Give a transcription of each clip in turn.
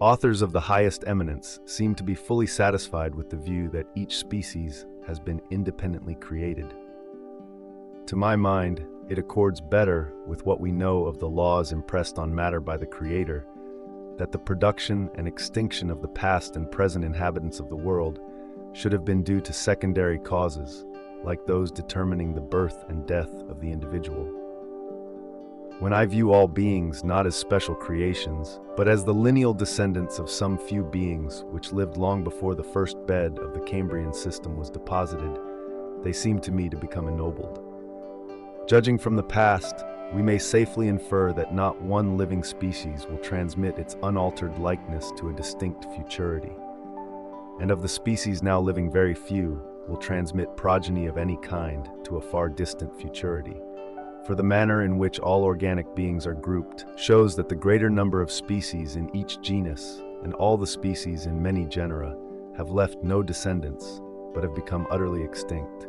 Authors of the highest eminence seem to be fully satisfied with the view that each species has been independently created. To my mind, it accords better with what we know of the laws impressed on matter by the Creator, that the production and extinction of the past and present inhabitants of the world should have been due to secondary causes, like those determining the birth and death of the individual. When I view all beings not as special creations, but as the lineal descendants of some few beings which lived long before the first bed of the Cambrian system was deposited, they seem to me to become ennobled. Judging from the past, we may safely infer that not one living species will transmit its unaltered likeness to a distinct futurity. And of the species now living, very few will transmit progeny of any kind to a far distant futurity. For the manner in which all organic beings are grouped shows that the greater number of species in each genus and all the species in many genera have left no descendants, but have become utterly extinct.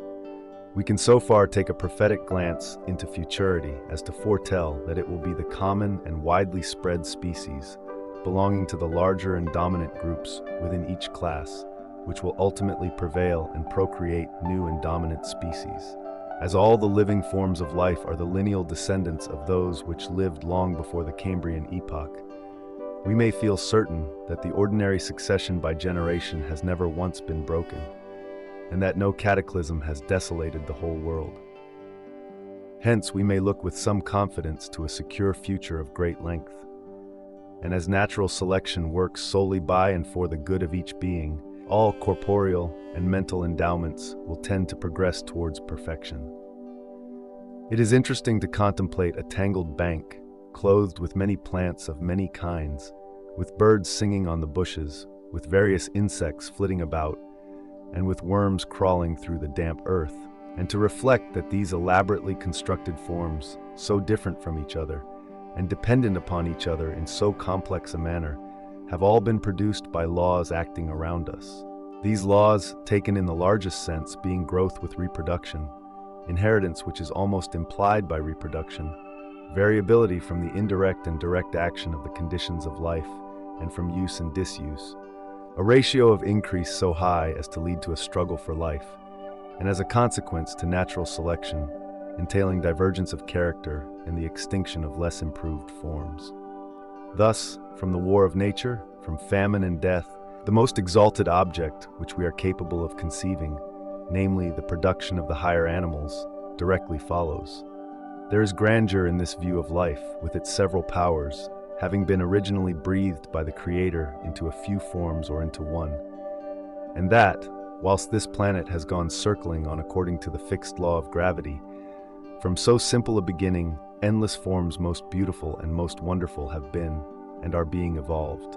We can so far take a prophetic glance into futurity as to foretell that it will be the common and widely spread species, belonging to the larger and dominant groups within each class, which will ultimately prevail and procreate new and dominant species. As all the living forms of life are the lineal descendants of those which lived long before the Cambrian epoch, we may feel certain that the ordinary succession by generation has never once been broken, and that no cataclysm has desolated the whole world. Hence, we may look with some confidence to a secure future of great length. And as natural selection works solely by and for the good of each being, all corporeal and mental endowments will tend to progress towards perfection. It is interesting to contemplate a tangled bank, clothed with many plants of many kinds, with birds singing on the bushes, with various insects flitting about, and with worms crawling through the damp earth, and to reflect that these elaborately constructed forms, so different from each other, and dependent upon each other in so complex a manner, have all been produced by laws acting around us. These laws, taken in the largest sense, being growth with reproduction, inheritance which is almost implied by reproduction, variability from the indirect and direct action of the conditions of life, and from use and disuse, a ratio of increase so high as to lead to a struggle for life, and as a consequence to natural selection, entailing divergence of character and the extinction of less improved forms. Thus, from the war of nature, from famine and death, the most exalted object which we are capable of conceiving, namely the production of the higher animals, directly follows. There is grandeur in this view of life, with its several powers, having been originally breathed by the Creator into a few forms or into one. And that, whilst this planet has gone circling on according to the fixed law of gravity, from so simple a beginning, endless forms most beautiful and most wonderful have been and are being evolved.